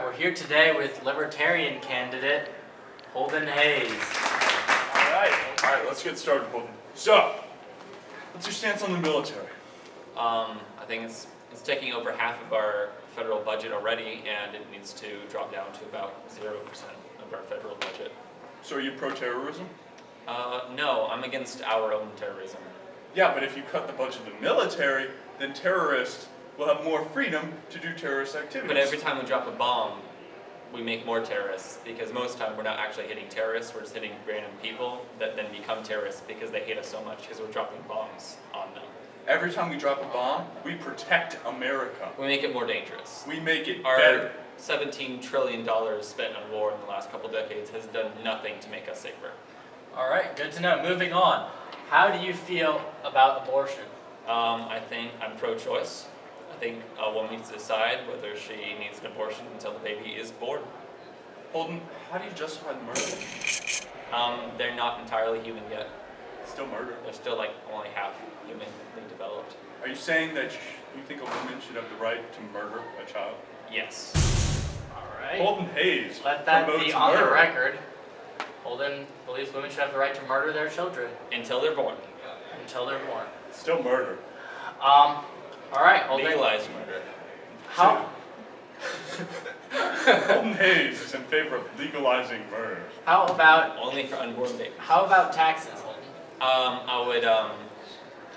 we're here today with Libertarian candidate Holden Hays. Alright, let's get started, Holden. So, what's your stance on the military? I think it's taking over half of our federal budget already, and it needs to drop down to about 0% of our federal budget. So are you pro-terrorism? No, I'm against our own terrorism. Yeah, but if you cut the budget of the military, then terrorists will have more freedom to do terrorist activities. But every time we drop a bomb, we make more terrorists, because most of the time we're not actually hitting terrorists, we're just hitting random people that then become terrorists because they hate us so much because we're dropping bombs on them. Every time we drop a bomb, we protect America. We make it more dangerous. We make it Our better. $17 trillion spent on war in the last couple decades has done nothing to make us safer. All right, good to know. Moving on. How do you feel about abortion? I think I'm pro-choice. I think a woman needs to decide whether she needs an abortion until the baby is born. Holden, how do you justify the murder? They're not entirely human yet. It's still murder. They're still like only half human they developed. Are you saying that you think a woman should have the right to murder a child? Yes. All right. Holden Hays Let that be promotes on the murder. record. Holden believes women should have the right to murder their children Until they're born. until they're born. Still murder. All right, Holden. Legalized murder. How? Holden Hays is in favor of legalizing murder. How about Only for unborn babies. taxes, Holden? I would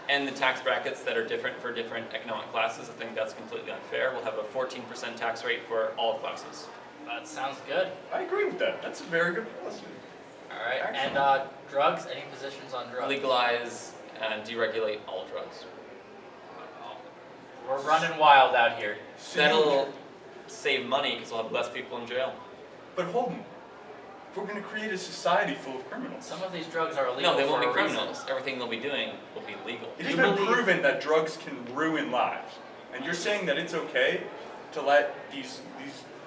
end the tax brackets that are different for different economic classes. I think that's completely unfair. We'll have a 14% tax rate for all classes. That sounds good. I agree with that. That's a very good policy. All right. Excellent. And drugs? Any positions on drugs? Legalize and deregulate all drugs. We're running wild out here. That'll save money because we'll have less people in jail. But Holden, we're going to create a society full of criminals. Some of these drugs are illegal No, they won't for be a reason. criminals. Everything they'll be doing will be legal. It has been proven that drugs can ruin lives. And you're saying that it's okay to let these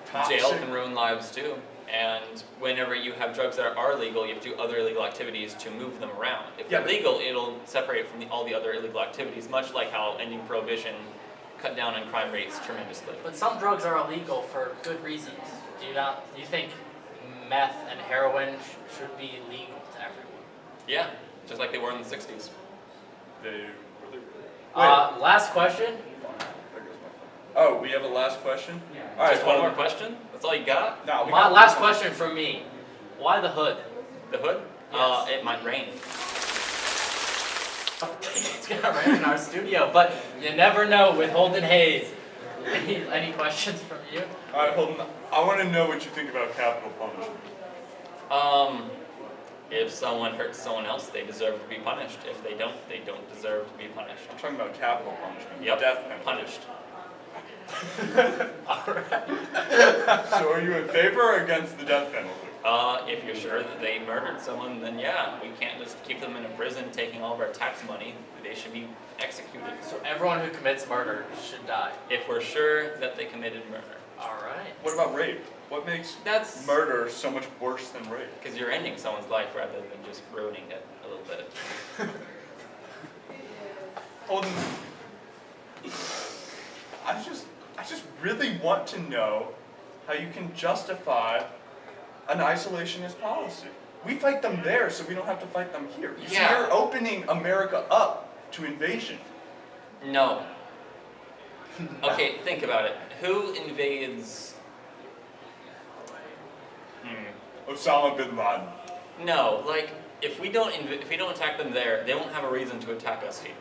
toxic... Jail can ruin lives too. And whenever you have drugs that are legal, you have to do other illegal activities to move them around. If Yeah, they're legal, it'll separate from all the other illegal activities, much like how ending prohibition cut down on crime rates tremendously. But some drugs are illegal for good reasons. Do you think meth and heroin should be legal to everyone? Yeah, just like they were in the 60s. Last question. Oh, we have a last question? All right, Just one more question? That's all you got? No, My last question from me. Why the hood? The hood? Yes. It might rain. It's gonna rain in our studio, but you never know with Holden Hays. Any questions from you? All right, Holden, I want to know what you think about capital punishment. If someone hurts someone else, they deserve to be punished. If they don't deserve to be punished. I'm talking about capital punishment. Yep, Death penalty. punished. Alright. So are you in favor or against the death penalty? If you're sure that they murdered someone, then yeah, we can't just keep them in a prison taking all of our tax money. They should be executed. So everyone who commits murder should die. If we're sure that they committed murder. Alright. What about rape? What makes That's murder so much worse than rape? because you're ending someone's life rather than just ruining it a little bit. Holden, I just really want to know how you can justify an isolationist policy. We fight them there, so we don't have to fight them here. You see, Yeah. you're opening America up to invasion. No. Okay, think about it. Who invades? Osama bin Laden. No, like if we don't attack them there, they won't have a reason to attack us here.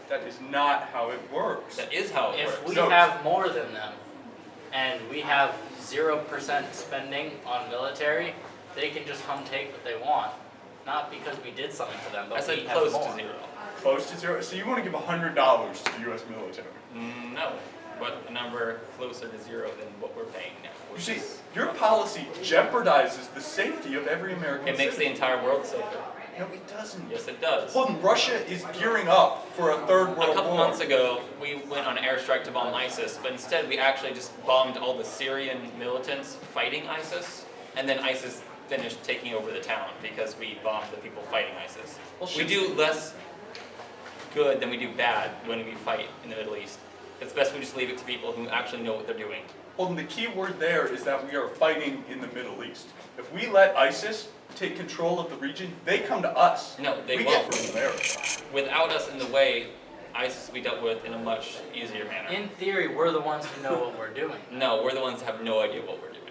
That is not how it works. That is how it If works. we No. have more than them, and we have 0% spending on military, they can just come take what they want. Not because we did something to them, but I said we have close more. to zero. Close to zero. So you want to give $100 to the U.S. military? No, but a number closer to zero than what we're paying now. You which see, is- your policy jeopardizes the safety of every American it makes the citizen. entire world safer. No, it doesn't. Yes, it does. Holden, Russia is gearing up for a third world war. A couple months ago, we went on an airstrike to bomb ISIS, but instead we actually just bombed all the Syrian militants fighting ISIS, and then ISIS finished taking over the town because we bombed the people fighting ISIS. Well, We do less good than we do bad when we fight in the Middle East. It's best we just leave it to people who actually know what they're doing. Holden, the key word there is that we are fighting in the Middle East. If we let ISIS take control of the region, they come to us. No, they we won't. get from there. Without us in the way, ISIS will be dealt with in a much easier manner. In theory, we're the ones who know what we're doing. No, we're the ones that have no idea what we're doing.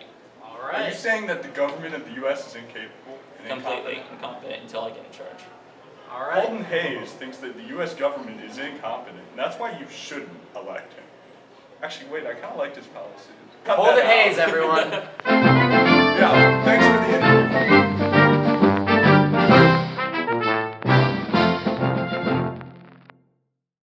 All Are you right. saying that the government of the U.S. is incapable and Completely incompetent? incompetent until I get in charge. All right. Holden Hays thinks that the U.S. government is incompetent, and that's why you shouldn't elect him. Actually, wait, I kind of liked his policy. Cut Holden that out. Hays, everyone. Yeah, thanks for the